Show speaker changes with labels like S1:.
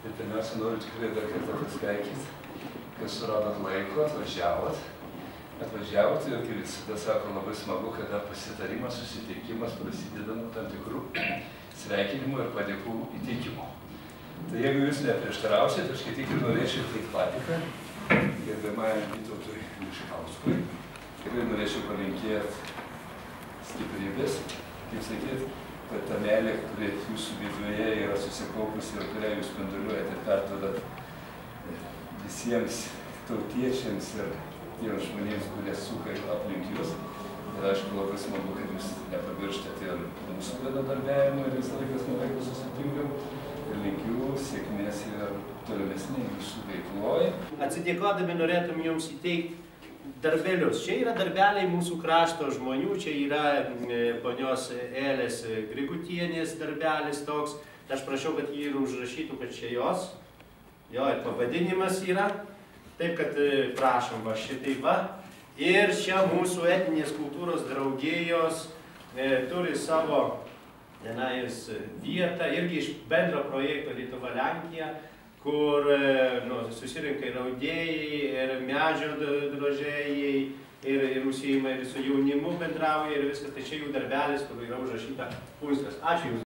S1: Ir pirmiausia, noriu tikrai dar kartą pasveikinti, kad suradot laiko, atvažiavot ir, kaip visada sako, labai smagu, kada pasitarimas, susitikimas prasideda nuo tam tikrų sveikinimų ir padėkų įteikimo. Tai jeigu jūs neprieštarausit, aš kaip tik ir norėčiau teikti patiką gerbiamajam Vytautui Miškauskui. Tikrai norėčiau palinkėti stiprybės, kaip sakyt, kad ta meilė, kuri jūsų viduje yra susikaupusi ir kurią jūs spinduliuojate ir perduodat visiems tautiečiams ir tiems žmonėms, kurie suka aplink jūs. Ir aišku, labai smagu, kad jūs nepamirštate ir mūsų bendradarbiavimo ir visą laiką smagai susitinkam. Ir linkiu sėkmės ir tolimesnė jūsų veikloje.
S2: Atsidėkodami norėtum jums įteikti darbelius. Čia yra darbeliai mūsų krašto žmonių, čia yra ponios Elės Grigutienės darbelis toks. Aš prašau, kad jį ir užrašytų, kad čia jos. Jo ir pavadinimas yra. Taip, kad prašom va šitaip va. Ir čia mūsų etninės kultūros draugijos turi savo vietą, irgi iš bendro projekto Lietuva-Lenkija, kur susirinka ir audėjai, ir medžio drožėjai, ir užsiima ir su jaunimu bendrauja ir viskas. Tai čia jų darbelis, kur yra užrašyta Punskas. Ačiū Jums.